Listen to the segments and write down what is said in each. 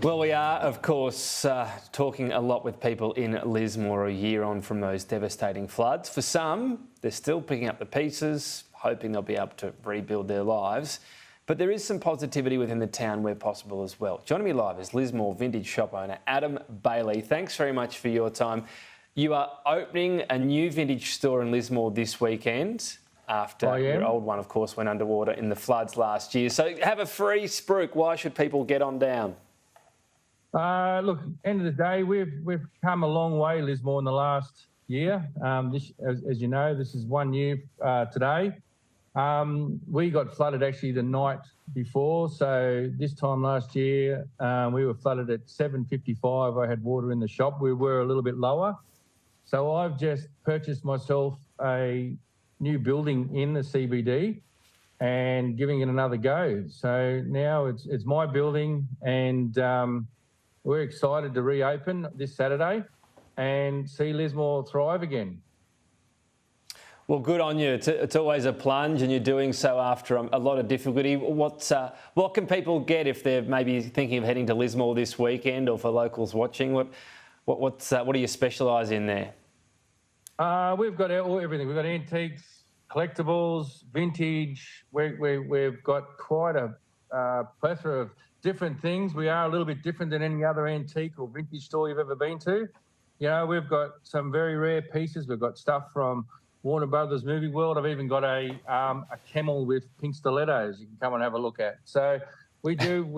Well, we are, of course, talking a lot with people in Lismore a year on from those devastating floods. For some, they're still picking up the pieces, hoping they'll be able to rebuild their lives. But there is some positivity within the town where possible as well. Joining me live is Lismore vintage shop owner Adam Bailey. Thanks very much for your time. You are opening a new vintage store in Lismore this weekend after your old one, of course, went underwater in the floods last year. So have a free spruik. Why should people get on down? Look, end of the day, we've come a long way, Lismore, in the last year. As you know, this is 1 year today. We got flooded actually the night before. So this time last year, we were flooded at 7:55. I had water in the shop. We were a little bit lower. So I've just purchased myself a new building in the CBD and giving it another go. So now it's my building, and we're excited to reopen this Saturday and see Lismore thrive again. Well, good on you. It's always a plunge, and you're doing so after a lot of difficulty. What can people get if they're maybe thinking of heading to Lismore this weekend, or for locals watching? What do you specialise in there? We've got everything. We've got antiques, collectibles, vintage. We've got quite a plethora of different things. We are a little bit different than any other antique or vintage store you've ever been to. You know, we've got some very rare pieces. We've got stuff from Warner Brothers Movie World. I've even got a camel with pink stilettos you can come and have a look at. So we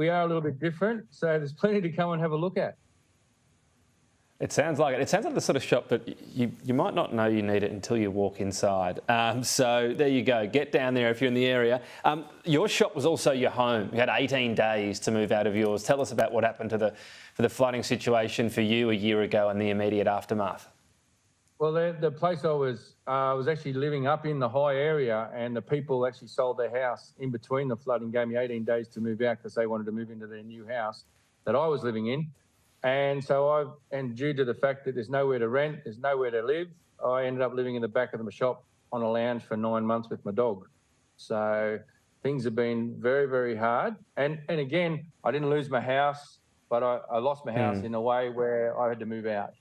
are a little bit different. So there's plenty to come and have a look at. It sounds like it. It sounds like the sort of shop that you might not know you need it until you walk inside. So there you go. Get down there if you're in the area. Your shop was also your home. You had 18 days to move out of yours. Tell us about what happened to the flooding situation for you a year ago and the immediate aftermath. Well, the place I was actually living up in the high area, and the people actually sold their house in between the flooding, gave me 18 days to move out because they wanted to move into their new house that I was living in. And so due to the fact that there's nowhere to rent, there's nowhere to live, I ended up living in the back of the shop on a lounge for 9 months with my dog. So things have been very, very hard. And again, I didn't lose my house, but I lost my house in a way where I had to move out.